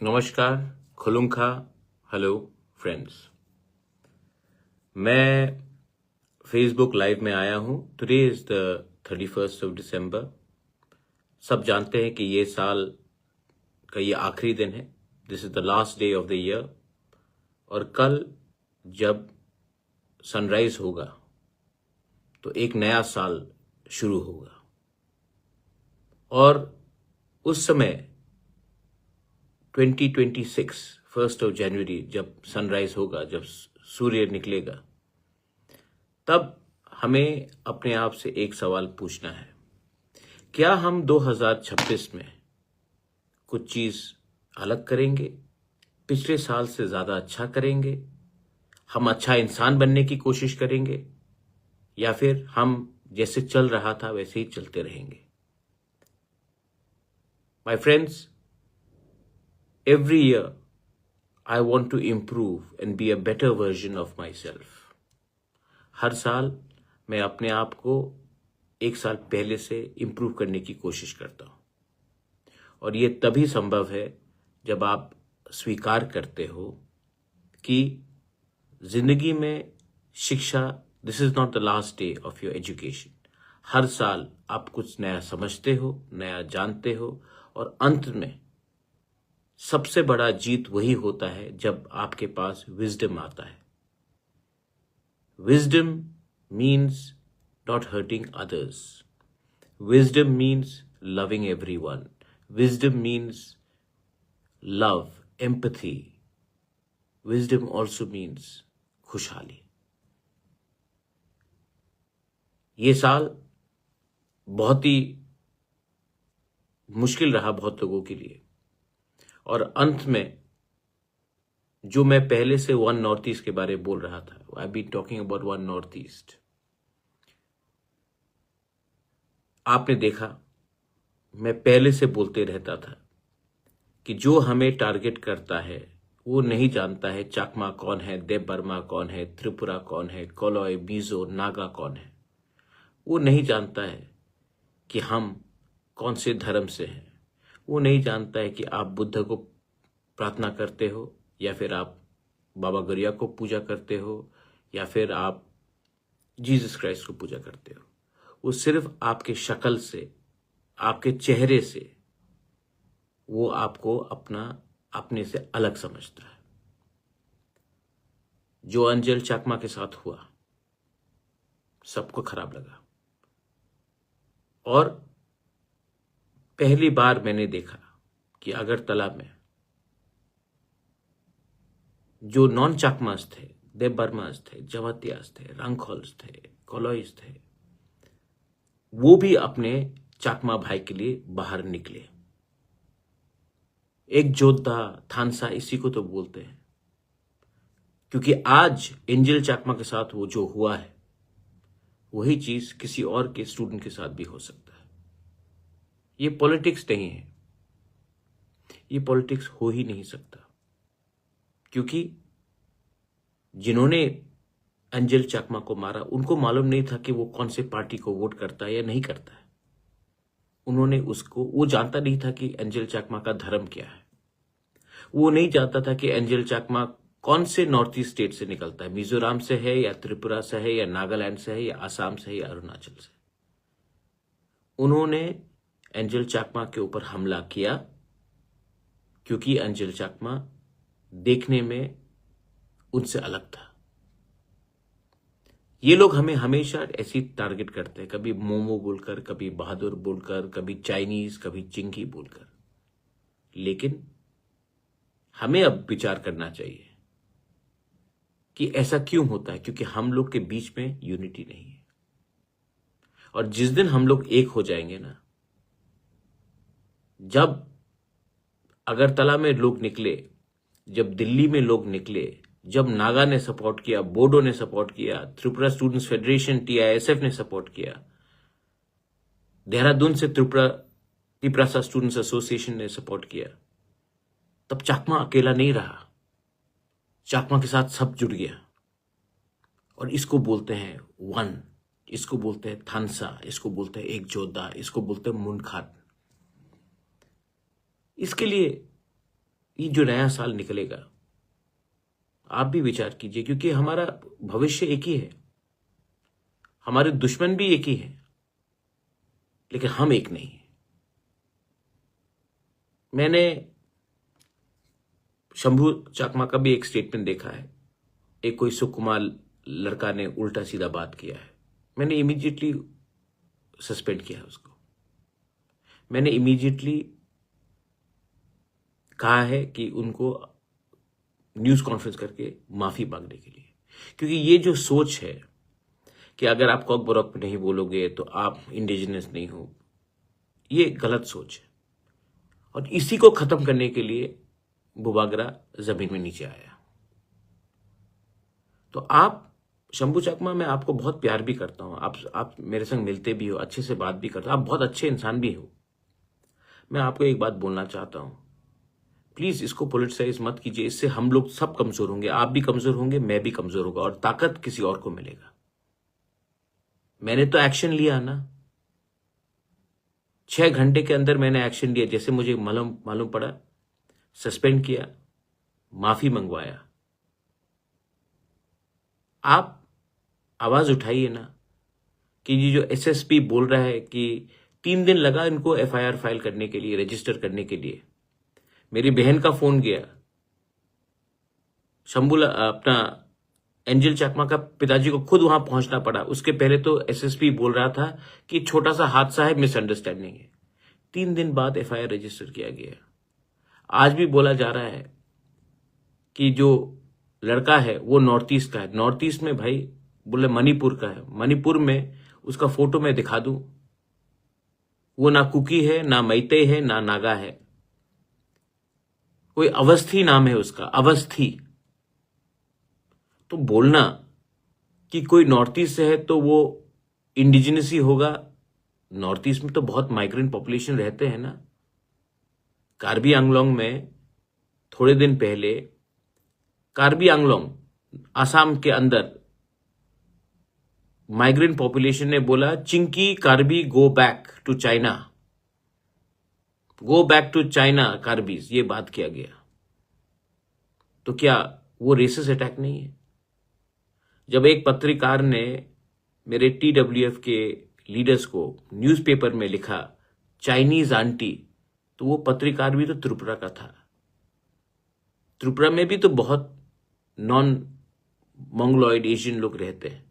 नमस्कार, खुलुंखा, hello friends. मैं Facebook live में आया हूँ। Today is the 31st of December. सब जानते हैं कि ये साल का ये आखिरी दिन है। This is the last day of the year. और कल जब सनराइज होगा तो एक नया साल शुरू होगा। और उस समय 2026 1st ऑफ जनवरी जब सनराइज होगा, जब सूर्य निकलेगा, तब हमें अपने आप से एक सवाल पूछना है, क्या हम 2026 में कुछ चीज अलग करेंगे, पिछले साल से ज्यादा अच्छा करेंगे, हम अच्छा इंसान बनने की कोशिश करेंगे, या फिर हम जैसे चल रहा था वैसे ही चलते रहेंगे। My friends, every year I want to improve and be a better version of my self. हर साल मैं अपने आप को एक साल पहले से इम्प्रूव करने की कोशिश करता हूं। और ये तभी संभव है जब आप स्वीकार करते हो कि जिंदगी में शिक्षा, this is not the last day of your education. हर साल आप कुछ नया समझते हो, नया जानते हो, और अंत में सबसे बड़ा जीत वही होता है जब आपके पास विजडम आता है। Wisdom means not hurting others. Wisdom means loving everyone. Wisdom means love, empathy. Wisdom also means खुशहाली। ये साल बहुत ही मुश्किल रहा बहुत लोगों के लिए, और अंत में जो मैं पहले से वन नॉर्थ ईस्ट के बारे में बोल रहा था, I been talking about one North East. आपने देखा, मैं पहले से बोलते रहता था कि जो हमें टारगेट करता है वो नहीं जानता है चाकमा कौन है, देव बर्मा कौन है, त्रिपुरा कौन है, कोलोय, मिजो, नागा कौन है। वो नहीं जानता है कि हम कौन से धर्म से हैं। वो नहीं जानता है कि आप बुद्ध को प्रार्थना करते हो, या फिर आप बाबा गरिया को पूजा करते हो, या फिर आप जीसस क्राइस्ट को पूजा करते हो। वो सिर्फ आपके शक्ल से, आपके चेहरे से वो आपको अपने से अलग समझता है। जो अंजल चाकमा के साथ हुआ सबको खराब लगा, और पहली बार मैंने देखा कि अगरतला में जो नॉन चाकमास थे, देव बर्मास थे, जवातियास थे, रंगखोल्स थे, कोलोइस थे, वो भी अपने चाकमा भाई के लिए बाहर निकले। एक जोधा, थानसा, इसी को तो बोलते हैं, क्योंकि आज एंजल चाकमा के साथ वो जो हुआ है वही चीज किसी और के स्टूडेंट के साथ भी हो सकता है। ये पॉलिटिक्स नहीं है, ये पॉलिटिक्स हो ही नहीं सकता, क्योंकि जिन्होंने अंजल चाकमा को मारा उनको मालूम नहीं था कि वो कौन से पार्टी को वोट करता है या नहीं करता है। वो जानता नहीं था कि अंजल चाकमा का धर्म क्या है। वो नहीं जानता था कि अंजल चाकमा कौन से नॉर्थ ईस्ट स्टेट से निकलता है, मिजोरम से है या त्रिपुरा से है या नागालैंड से है या असम से है या अरुणाचल से। उन्होंने अंजल चाकमा के ऊपर हमला किया क्योंकि अंजल चाकमा देखने में उनसे अलग था। ये लोग हमें हमेशा ऐसी टारगेट करते हैं, कभी मोमो बोलकर, कभी बहादुर बोलकर, कभी चाइनीज, कभी चिंकी बोलकर। लेकिन हमें अब विचार करना चाहिए कि ऐसा क्यों होता है, क्योंकि हम लोग के बीच में यूनिटी नहीं है। और जिस दिन हम लोग एक हो जाएंगे ना, जब अगरतला में लोग निकले, जब दिल्ली में लोग निकले, जब नागा ने सपोर्ट किया, बोडो ने सपोर्ट किया, त्रिपुरा स्टूडेंट्स फेडरेशन TISF ने सपोर्ट किया, देहरादून से त्रिपुरा स्टूडेंट्स एसोसिएशन ने सपोर्ट किया, तब चाकमा अकेला नहीं रहा, चाकमा के साथ सब जुड़ गया। और इसको बोलते हैं वन, इसको बोलते हैं थानसा, इसको बोलते हैं एक जोधा, इसको बोलते हैं मुंडखाट। इसके लिए ये जो नया साल निकलेगा, आप भी विचार कीजिए, क्योंकि हमारा भविष्य एक ही है, हमारे दुश्मन भी एक ही है, लेकिन हम एक नहीं है। मैंने शंभू चाकमा का भी एक स्टेटमेंट देखा है, एक कोई सुकुमार लड़का ने उल्टा सीधा बात किया है, मैंने इमीडिएटली सस्पेंड किया है उसको। मैंने इमीडिएटली कहा है कि उनको न्यूज कॉन्फ्रेंस करके माफी मांगने के लिए, क्योंकि ये जो सोच है कि अगर आप कॉक बरॉक नहीं बोलोगे तो आप इंडिजिनस नहीं हो, ये गलत सोच है। और इसी को खत्म करने के लिए बुबागरा जमीन में नीचे आया। तो आप शंभू चाकमा, मैं आपको बहुत प्यार भी करता हूं, आप मेरे संग मिलते भी हो, अच्छे से बात भी करते हो, आप बहुत अच्छे इंसान भी हो। मैं आपको एक बात बोलना चाहता हूं, प्लीज इसको पॉलिटिसाइज मत कीजिए, इससे हम लोग सब कमजोर होंगे, आप भी कमजोर होंगे, मैं भी कमजोर होगा, और ताकत किसी और को मिलेगा। मैंने तो एक्शन लिया ना, 6 घंटे के अंदर मैंने एक्शन लिया, जैसे मुझे मालूम पड़ा, सस्पेंड किया, माफी मंगवाया। आप आवाज उठाइए ना कि ये जो एसएसपी बोल रहा है कि 3 दिन लगा इनको एफआईआर फाइल करने के लिए, रजिस्टर करने के लिए। मेरी बहन का फोन गया, शंभू अपना एंजल चाकमा का पिताजी को खुद वहां पहुंचना पड़ा। उसके पहले तो एसएसपी बोल रहा था कि छोटा सा हादसा है, मिसअंडरस्टैंडिंग है। 3 दिन बाद एफआईआर रजिस्टर किया गया। आज भी बोला जा रहा है कि जो लड़का है वो नॉर्थ ईस्ट का है। नॉर्थ ईस्ट में भाई बोले मणिपुर का है, मणिपुर में उसका फोटो मैं दिखा दूं, वो ना कुकी है, ना मैते है, ना नागा है, कोई अवस्थी नाम है उसका, अवस्थी। तो बोलना कि कोई नॉर्थ ईस्ट से है तो वो इंडिजिनस ही होगा, नॉर्थ ईस्ट में तो बहुत माइग्रेंट पॉपुलेशन रहते हैं ना। कार्बी आंगलोंग में थोड़े दिन पहले, कार्बी आंगलोंग आसाम के अंदर, माइग्रेंट पॉपुलेशन ने बोला chinky Karbi go back to China, go back to China Karbis, ये बात किया गया। तो क्या वो रेसिस्ट अटैक नहीं है? जब एक पत्रकार ने मेरे टीडब्ल्यूएफ के लीडर्स को न्यूज़पेपर में लिखा चाइनीज आंटी, तो वो पत्रकार भी तो त्रिपुरा का था। त्रिपुरा में भी तो बहुत नॉन मंगोलॉइड एशियन लोग रहते हैं।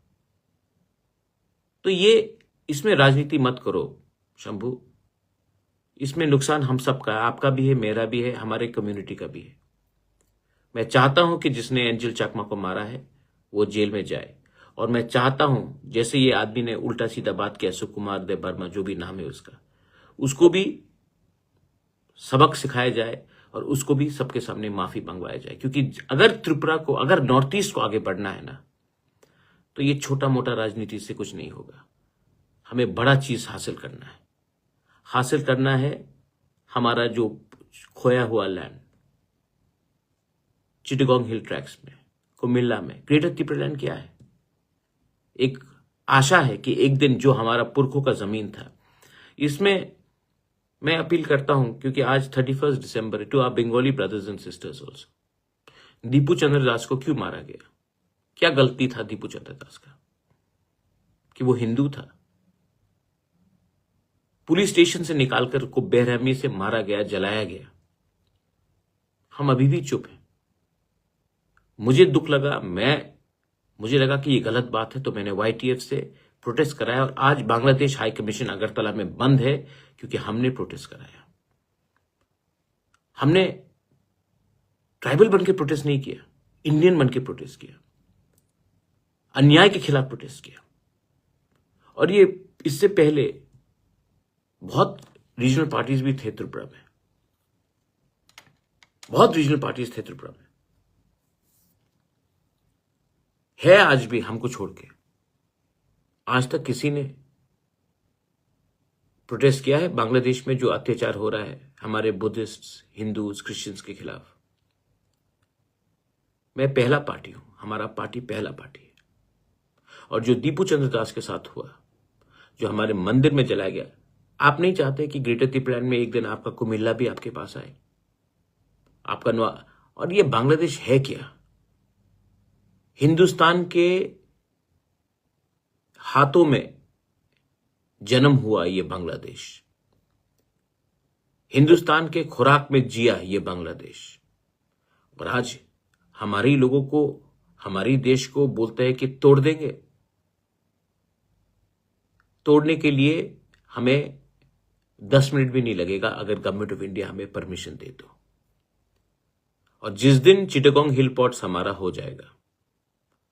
तो ये इसमें राजनीति मत करो शंभू, इसमें नुकसान हम सबका है, आपका भी है, मेरा भी है, हमारे कम्युनिटी का भी है। मैं चाहता हूं कि जिसने एंजल चाकमा को मारा है वो जेल में जाए, और मैं चाहता हूं जैसे ये आदमी ने उल्टा सीधा बात किया, सुकुमार देव वर्मा जो भी नाम है उसका, उसको भी सबक सिखाया जाए और उसको भी सबके सामने माफी मंगवाया जाए। क्योंकि अगर त्रिपुरा को, अगर नॉर्थ ईस्ट को आगे बढ़ना है ना, तो ये छोटा मोटा राजनीति से कुछ नहीं होगा। हमें बड़ा चीज हासिल करना है हमारा जो खोया हुआ लैंड, चिटगोंग हिल ट्रैक्स में, कुमिल्ला में, ग्रेटर त्रिपुरालैंड क्या है? एक आशा है कि एक दिन जो हमारा पुरखों का जमीन था, इसमें मैं अपील करता हूं, क्योंकि आज 31 दिसंबर, to our Bengali brothers and sisters also, Dipu Chandra Das को क्यों मारा गया? क्या गलती था दीपू चंद्र दास का कि वो हिंदू था? पुलिस स्टेशन से निकालकर को बेरहमी से मारा गया, जलाया गया। हम अभी भी चुप हैं। मुझे दुख लगा, मुझे लगा कि ये गलत बात है, तो मैंने YTF से प्रोटेस्ट कराया, और आज बांग्लादेश हाई कमीशन अगरतला में बंद है क्योंकि हमने प्रोटेस्ट कराया। हमने ट्राइबल बन के प्रोटेस्ट नहीं किया, इंडियन बन के प्रोटेस्ट किया, अन्याय के खिलाफ प्रोटेस्ट किया। और ये इससे पहले बहुत रीजनल पार्टीज भी थे त्रिपुरा में, बहुत रीजनल पार्टीज थे त्रिपुरा में, है आज भी हमको छोड़ के। आज तक किसी ने प्रोटेस्ट किया है बांग्लादेश में जो अत्याचार हो रहा है हमारे बुद्धिस्ट, हिंदूज, क्रिश्चियंस के खिलाफ? मैं पहला पार्टी हूं, हमारा पार्टी पहला पार्टी है। और जो दीपू चंद्र दास के साथ हुआ, जो हमारे मंदिर में जलाया गया, आप नहीं चाहते कि ग्रेटर त्रिपुरालैंड में एक दिन आपका कुमिल्ला भी आपके पास आए? आपका और ये बांग्लादेश है क्या? हिंदुस्तान के हाथों में जन्म हुआ ये बांग्लादेश, हिंदुस्तान के खुराक में जिया ये बांग्लादेश, और आज हमारे लोगों को, हमारी देश को बोलते हैं कि तोड़ देंगे। तोड़ने के लिए हमें 10 मिनट भी नहीं लगेगा अगर गवर्नमेंट ऑफ इंडिया हमें परमिशन दे तो। और जिस दिन चिटागोंग हिल पोर्ट्स हमारा हो जाएगा,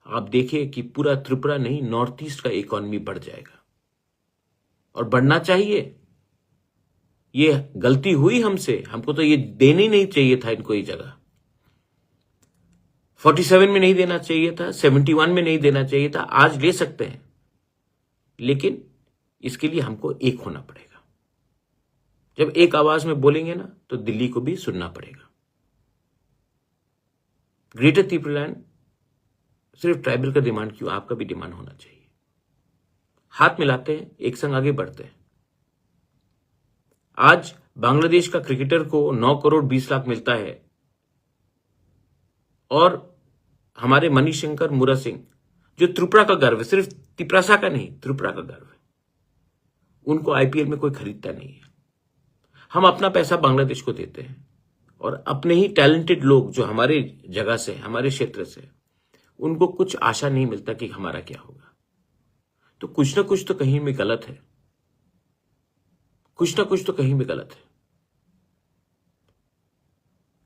आप देखिए कि पूरा त्रिपुरा नहीं, नॉर्थ ईस्ट का इकोनॉमी बढ़ जाएगा, और बढ़ना चाहिए। ये गलती हुई हमसे, हमको तो ये देना ही नहीं चाहिए था इनको ये जगह। 47 में नहीं देना चाहिए था, 71 में नहीं देना चाहिए था, आज ले सकते हैं, लेकिन इसके लिए हमको एक होना पड़ेगा। जब एक आवाज में बोलेंगे ना, तो दिल्ली को भी सुनना पड़ेगा। ग्रेटर त्रिपुरालैंड सिर्फ ट्राइबल का डिमांड क्यों, आपका भी डिमांड होना चाहिए। हाथ मिलाते हैं, एक संग आगे बढ़ते हैं। आज बांग्लादेश का क्रिकेटर को 9 करोड़ 20 लाख मिलता है, और हमारे मणिशंकर मुरा सिंह, जो त्रिपुरा का गर्व है, सिर्फ तिपरासा का नहीं, त्रिपुरा का गर्व है, उनको आईपीएल में कोई खरीदता नहीं है। हम अपना पैसा बांग्लादेश को देते हैं, और अपने ही टैलेंटेड लोग जो हमारे जगह से, हमारे क्षेत्र से, उनको कुछ आशा नहीं मिलता कि हमारा क्या होगा। तो कुछ ना कुछ तो कहीं में गलत है, कुछ ना कुछ तो कहीं में गलत है।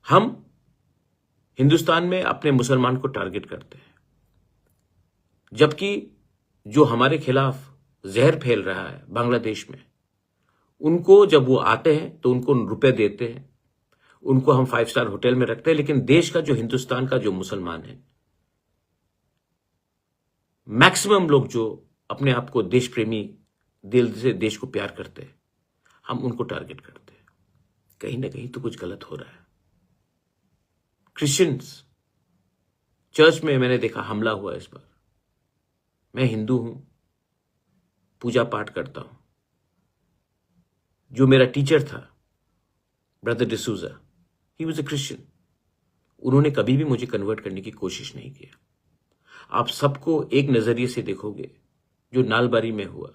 हम हिंदुस्तान में अपने मुसलमान को टारगेट करते हैं, जबकि जो हमारे खिलाफ जहर फैल रहा है बांग्लादेश में, उनको जब वो आते हैं तो उनको रुपए देते हैं, उनको हम 5 स्टार होटल में रखते हैं, लेकिन देश का जो, हिंदुस्तान का जो मुसलमान है, मैक्सिमम लोग जो अपने आप को देश प्रेमी, दिल से देश को प्यार करते हैं, हम उनको टारगेट करते हैं। कहीं ना कहीं तो कुछ गलत हो रहा है। क्रिश्चियंस चर्च में मैंने देखा हमला हुआ इस बार। मैं हिंदू हूं, पूजा पाठ करता हूं। जो मेरा टीचर था, brother D'Souza, he was a Christian. उन्होंने कभी भी मुझे कन्वर्ट करने की कोशिश नहीं किया। आप सबको एक नजरिए से देखोगे, जो नालबारी में हुआ,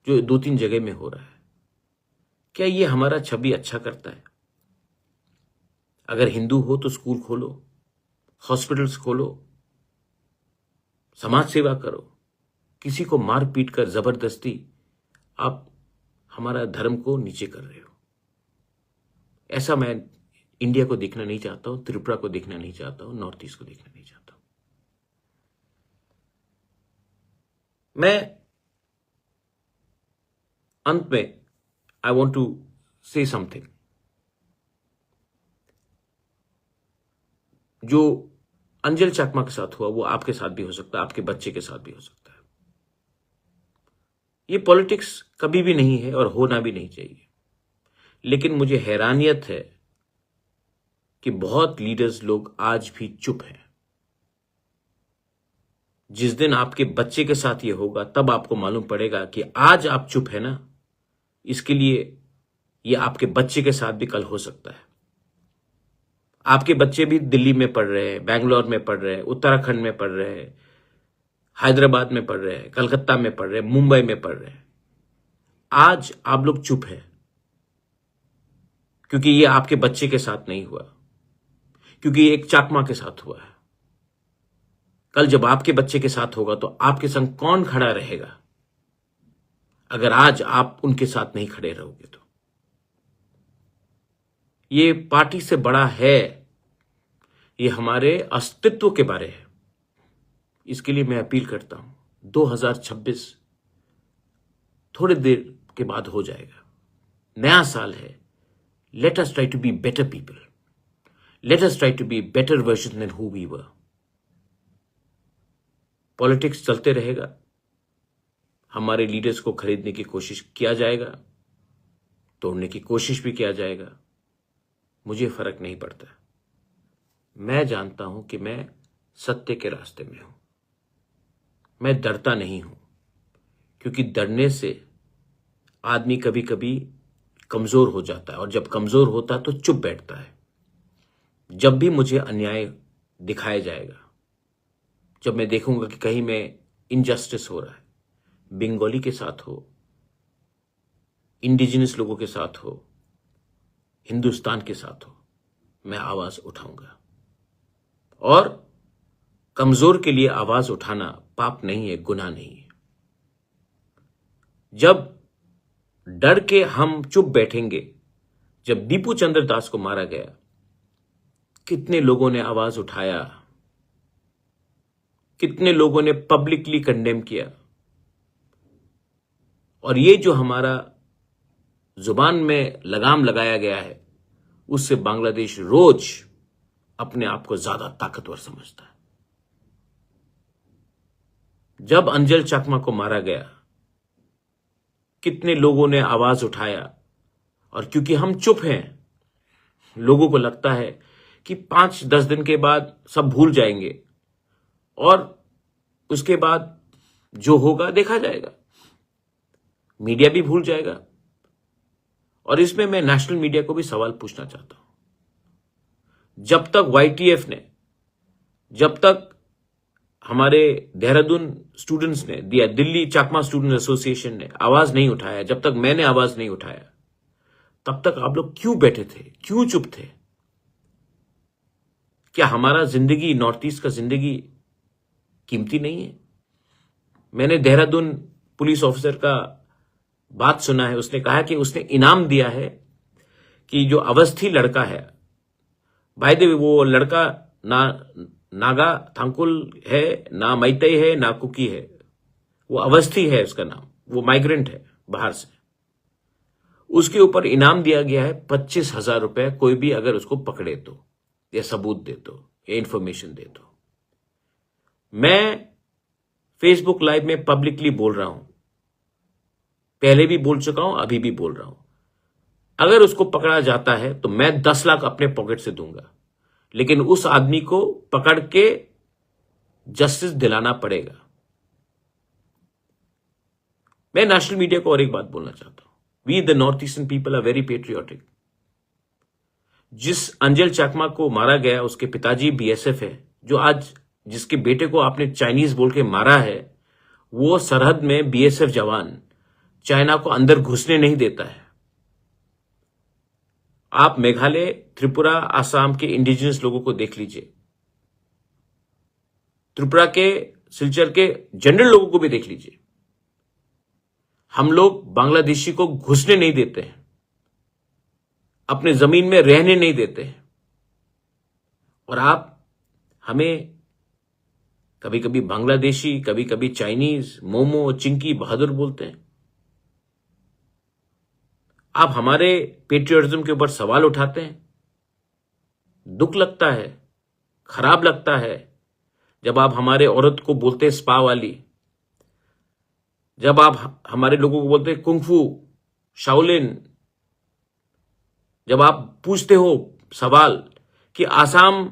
जो 2-3 जगह में हो रहा है, क्या ये हमारा छवि अच्छा करता है? अगर हिंदू हो तो स्कूल खोलो, हॉस्पिटल्स खोलो, समाज सेवा करो। किसी को मार पीट कर जबरदस्ती आप हमारा धर्म को नीचे कर रहे हो। ऐसा मैं इंडिया को देखना नहीं चाहता हूं, त्रिपुरा को देखना नहीं चाहता हूं, नॉर्थ ईस्ट को देखना नहीं चाहता हूं। मैं अंत में I want to say something. जो अंजल चकमा के साथ हुआ, वो आपके साथ भी हो सकता है, आपके बच्चे के साथ भी हो सकता है। ये पॉलिटिक्स कभी भी नहीं है और होना भी नहीं चाहिए, लेकिन मुझे हैरानियत है कि बहुत लीडर्स लोग आज भी चुप हैं। जिस दिन आपके बच्चे के साथ ये होगा, तब आपको मालूम पड़ेगा कि आज आप चुप है ना, इसके लिए ये आपके बच्चे के साथ भी कल हो सकता है। आपके बच्चे भी दिल्ली में पढ़ रहे हैं, बैंगलोर में पढ़ रहे हैं, उत्तराखंड में पढ़ रहे हैं, हैदराबाद में पढ़ रहे हैं, कलकत्ता में पढ़ रहे हैं, मुंबई में पढ़ रहे हैं। आज आप लोग चुप हैं क्योंकि ये आपके बच्चे के साथ नहीं हुआ, क्योंकि ये एक चाकमा के साथ हुआ है। कल जब आपके बच्चे के साथ होगा तो आपके संग कौन खड़ा रहेगा, अगर आज आप उनके साथ नहीं खड़े रहोगे तो? ये पार्टी से बड़ा है, ये हमारे अस्तित्व के बारे है। इसके लिए मैं अपील करता हूं, 2026 थोड़ी देर के बाद हो जाएगा, नया साल है। Let us try to be better people, let us try to be better version than who we were. Politics चलते रहेगा, हमारे लीडर्स को खरीदने की कोशिश किया जाएगा, तोड़ने की कोशिश भी किया जाएगा, मुझे फर्क नहीं पड़ता। मैं जानता हूं कि मैं सत्य के रास्ते में हूं। मैं डरता नहीं हूं, क्योंकि डरने से आदमी कभी कभी कमजोर हो जाता है, और जब कमजोर होता है तो चुप बैठता है। जब भी मुझे अन्याय दिखाया जाएगा, जब मैं देखूंगा कि कहीं में इनजस्टिस हो रहा है, बंगाली के साथ हो, इंडिजिनस लोगों के साथ हो, हिंदुस्तान के साथ हो, मैं आवाज उठाऊंगा। और कमजोर के लिए आवाज उठाना पाप नहीं है, गुनाह नहीं है। जब डर के हम चुप बैठेंगे, जब दीपू चंद्र दास को मारा गया, कितने लोगों ने आवाज उठाया, कितने लोगों ने पब्लिकली कंडेम किया। और ये जो हमारा जुबान में लगाम लगाया गया है, उससे बांग्लादेश रोज अपने आप को ज्यादा ताकतवर समझता है। जब अंजल चकमा को मारा गया, कितने लोगों ने आवाज उठाया, और क्योंकि हम चुप हैं, लोगों को लगता है कि 5-10 दिन के बाद सब भूल जाएंगे और उसके बाद जो होगा देखा जाएगा, मीडिया भी भूल जाएगा। और इसमें मैं नेशनल मीडिया को भी सवाल पूछना चाहता हूं। जब तक YTF ने, जब तक हमारे देहरादून स्टूडेंट्स ने दिया, दिल्ली चकमा स्टूडेंट एसोसिएशन ने आवाज नहीं उठाया, जब तक मैंने आवाज नहीं उठाया, तब तक आप लोग क्यों बैठे थे, क्यों चुप थे? क्या हमारा जिंदगी, नॉर्थ ईस्ट का जिंदगी कीमती नहीं है? मैंने देहरादून पुलिस ऑफिसर का बात सुना है, उसने कहा कि उसने इनाम दिया है कि जो अवस्थी लड़का है, भाई दे वो लड़का ना नागा थांकुल है, ना मैतई है, ना कुकी है, वो अवस्थी है उसका नाम, वो माइग्रेंट है बाहर से। उसके ऊपर इनाम दिया गया है 25,000 रुपए, कोई भी अगर उसको पकड़े तो, या सबूत दे तो, या इंफॉर्मेशन दे तो। मैं फेसबुक लाइव में पब्लिकली बोल रहा हूं, पहले भी बोल चुका हूं, अभी भी बोल रहा हूं, अगर उसको पकड़ा जाता है तो मैं 10 लाख अपने पॉकेट से दूंगा, लेकिन उस आदमी को पकड़ के जस्टिस दिलाना पड़ेगा। मैं नेशनल मीडिया को और एक बात बोलना चाहता हूं, we the North Eastern people are very patriotic. जिस अंजल चकमा को मारा गया, उसके पिताजी BSF है, जो आज जिसके बेटे को आपने चाइनीज बोल के मारा है, वो सरहद में BSF जवान चाइना को अंदर घुसने नहीं देता है। आप मेघालय, त्रिपुरा, आसाम के इंडिजिनस लोगों को देख लीजिए, त्रिपुरा के, सिलचर के जनरल लोगों को भी देख लीजिए। हम लोग बांग्लादेशी को घुसने नहीं देते हैं, अपने जमीन में रहने नहीं देते हैं, और आप हमें कभी कभी बांग्लादेशी, कभी कभी चाइनीज, मोमो, चिंकी, बहादुर बोलते हैं। आप हमारे पेट्रियटिज्म के ऊपर सवाल उठाते हैं। दुख लगता है, खराब लगता है जब आप हमारे औरत को बोलते हैं स्पा वाली, जब आप हमारे लोगों को बोलते हैं कुंफू, शाओलिन, जब आप पूछते हो सवाल कि आसाम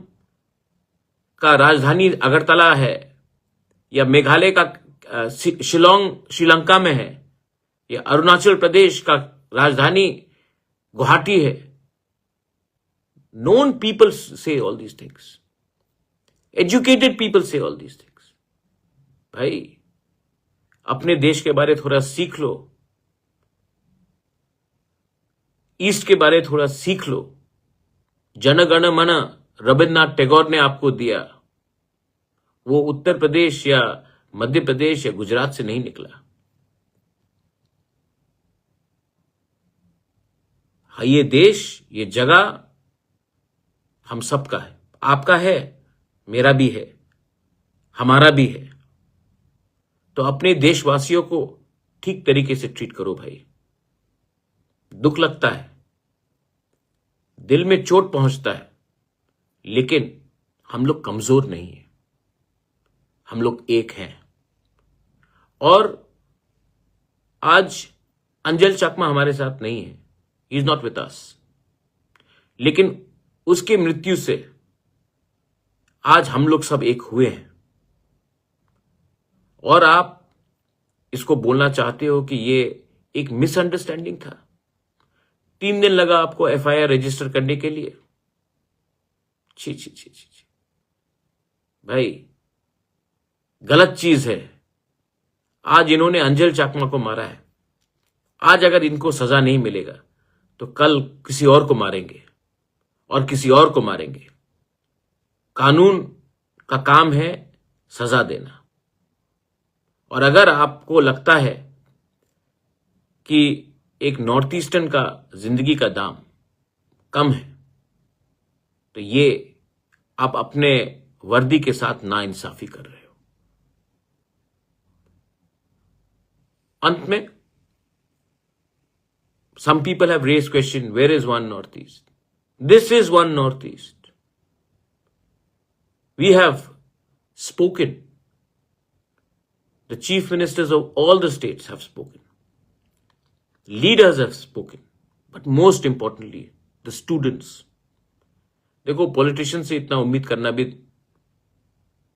का राजधानी अगरतला है, या मेघालय का शिलोंग श्रीलंका में है, या अरुणाचल प्रदेश का राजधानी गुवाहाटी है। नोन पीपल से all these things, educated people से ऑल दीज थिंग्स। भाई अपने देश के बारे थोड़ा सीख लो, ईस्ट के बारे थोड़ा सीख लो। जन गण मन रविन्द्रनाथ टैगोर ने आपको दिया, वो उत्तर प्रदेश या मध्य प्रदेश या गुजरात से नहीं निकला। ये देश, ये जगह हम सबका है, आपका है, मेरा भी है, हमारा भी है। तो अपने देशवासियों को ठीक तरीके से ट्रीट करो भाई। दुख लगता है, दिल में चोट पहुंचता है, लेकिन हम लोग कमजोर नहीं है, हम लोग एक हैं। और आज अंजल चकमा हमारे साथ नहीं है, he is not with us, लेकिन उसके मृत्यु से आज हम लोग सब एक हुए हैं। और आप इसको बोलना चाहते हो कि ये एक मिसअंडरस्टैंडिंग था। 3 दिन लगा आपको FIR रजिस्टर करने के लिए, छी छी छी छी छी। भाई गलत चीज है। आज इन्होंने अंजल चाकमा को मारा है, आज अगर इनको सजा नहीं मिलेगा तो कल किसी और को मारेंगे और किसी और को मारेंगे। कानून का काम है सजा देना। और अगर आपको लगता है कि एक नॉर्थ ईस्टर्न का जिंदगी का दाम कम है, तो ये आप अपने वर्दी के साथ नाइंसाफी कर रहे हो। अंत में some people have raised question, where is one Northeast? This is one Northeast. We have spoken. The chief ministers of all the states have spoken. Leaders have spoken. But most importantly, the students. देखो, politician से इतना उम्मीद करना भी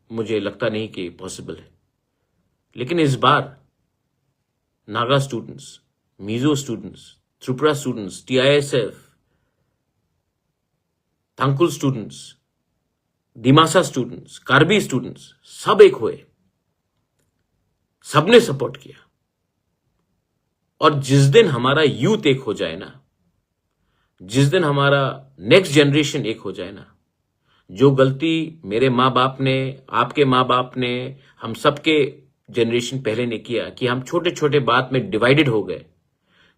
मुझे लगता नहीं कि पॉसिबल है, लेकिन इस बार Naga students, Mizo students, Tripura students, TISF, Tangkhul students, Dimasa students, Karbi students सब एक हुए, सबने सपोर्ट किया। और जिस दिन हमारा यूथ एक हो जाए ना, जिस दिन हमारा नेक्स्ट जनरेशन एक हो जाए ना, जो गलती मेरे माँ बाप ने, आपके माँ बाप ने, हम सबके जनरेशन पहले ने किया कि हम छोटे छोटे बात में डिवाइडेड हो गए,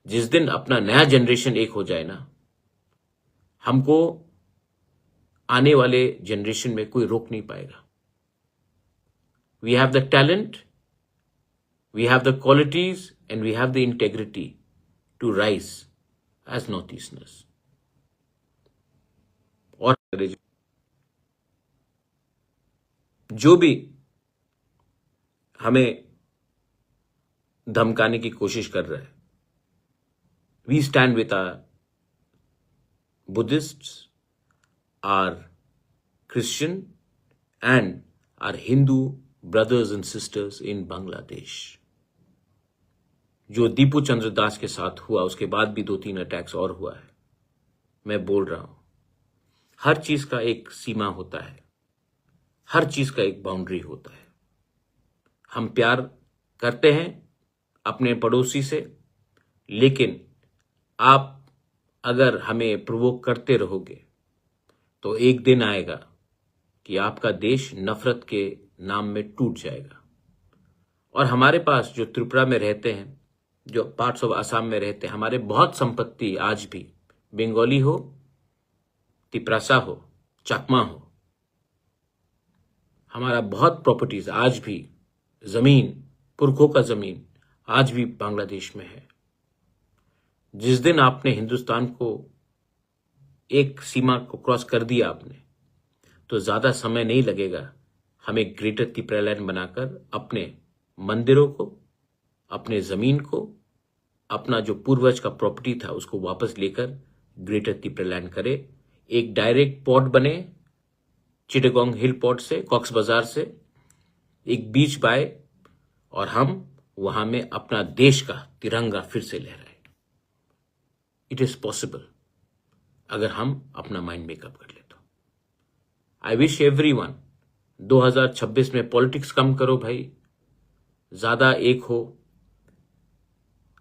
जिस दिन अपना नया जनरेशन एक हो जाए ना, हमको आने वाले जनरेशन में कोई रोक नहीं पाएगा। We have the talent, we have the qualities and we have the integrity to rise as north easterners. और जो भी हमें धमकाने की कोशिश कर रहा है, we stand with our Buddhists, our Christian and our Hindu brothers and sisters in Bangladesh. जो दीपू चंद्र दास के साथ हुआ, उसके बाद भी 2-3 अटैक्स और हुआ है। मैं बोल रहा हूं, हर चीज का एक सीमा होता है, हर चीज का एक बाउंड्री होता है। हम प्यार करते हैं अपने पड़ोसी से, लेकिन आप अगर हमें प्रोवोक करते रहोगे तो एक दिन आएगा कि आपका देश नफरत के नाम में टूट जाएगा। और हमारे पास जो त्रिपुरा में रहते हैं, जो पार्ट्स ऑफ असम में रहते हैं, हमारे बहुत संपत्ति आज भी, बंगाली हो, तिपरासा हो, चकमा हो, हमारा बहुत प्रॉपर्टीज आज भी, जमीन, पुरखों का जमीन आज भी बांग्लादेश में है। जिस दिन आपने हिंदुस्तान को एक सीमा को क्रॉस कर दिया आपने, तो ज्यादा समय नहीं लगेगा हमें ग्रेटर त्रिपुरालैंड बनाकर अपने मंदिरों को, अपने जमीन को, अपना जो पूर्वज का प्रॉपर्टी था उसको वापस लेकर ग्रेटर त्रिपुरालैंड करे। एक डायरेक्ट पोर्ट बने चिटागोंग हिल पोर्ट से, कॉक्स बाजार से, एक बीच बाय, और हम वहां में अपना देश का तिरंगा फिर से लहराए। इट इज पॉसिबल अगर हम अपना माइंड मेकअप कर ले तो। आई विश एवरीवन 2026 में पॉलिटिक्स कम करो भाई, ज्यादा एक हो,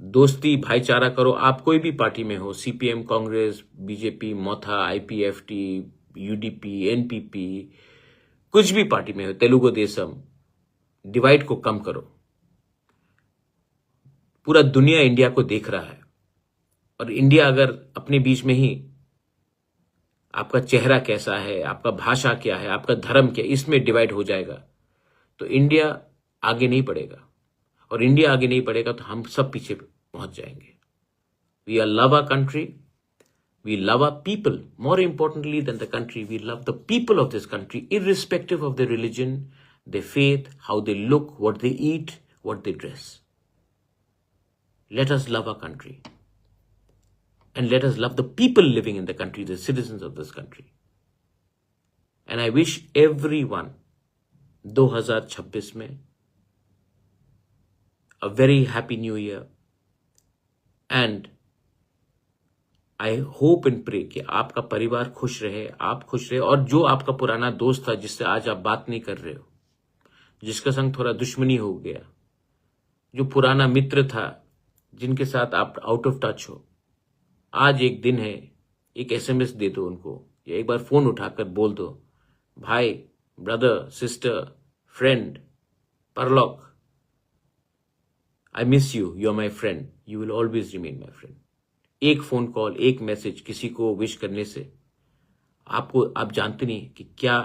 दोस्ती भाईचारा करो। आप कोई भी पार्टी में हो, CPM, कांग्रेस, बीजेपी, मोथा, IPFT, UDP, NPP, कुछ भी पार्टी में हो, तेलुगु देशम, डिवाइड को कम करो। पूरा दुनिया इंडिया को देख रहा है, और इंडिया अगर अपने बीच में ही आपका चेहरा कैसा है, आपका भाषा क्या है, आपका धर्म क्या, इसमें डिवाइड हो जाएगा तो इंडिया आगे नहीं बढ़ेगा, और इंडिया आगे नहीं बढ़ेगा तो हम सब पीछे पहुंच जाएंगे। We are love our country, we love our people, more importantly than the country, we love the people of this country, irrespective of the religion, the faith, how they look, what they eat, what they dress. Let us love our country, and let us love the people living in the country, the citizens of this country. And I wish everyone 2026 में a very happy new year, and I hope and pray कि आपका परिवार खुश रहे, आप खुश रहे, और जो आपका पुराना दोस्त था जिससे आज आप बात नहीं कर रहे हो, जिसका संग थोड़ा दुश्मनी हो गया, जो पुराना मित्र था जिनके साथ आप आउट ऑफ टच हो, आज एक दिन है, एक एसएमएस दे दो उनको, या एक बार फोन उठाकर बोल दो, भाई, ब्रदर, सिस्टर, फ्रेंड, परलोक, I miss you, you are my friend, you will always remain my friend. एक फोन कॉल, एक मैसेज किसी को विश करने से आप जानते नहीं कि क्या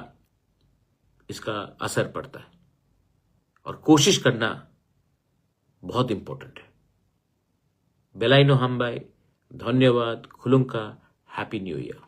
इसका असर पड़ता है। और कोशिश करना बहुत इंपॉर्टेंट है। बेलाइनो हम भाई, धन्यवाद, खुलुंका, हैप्पी न्यू ईयर।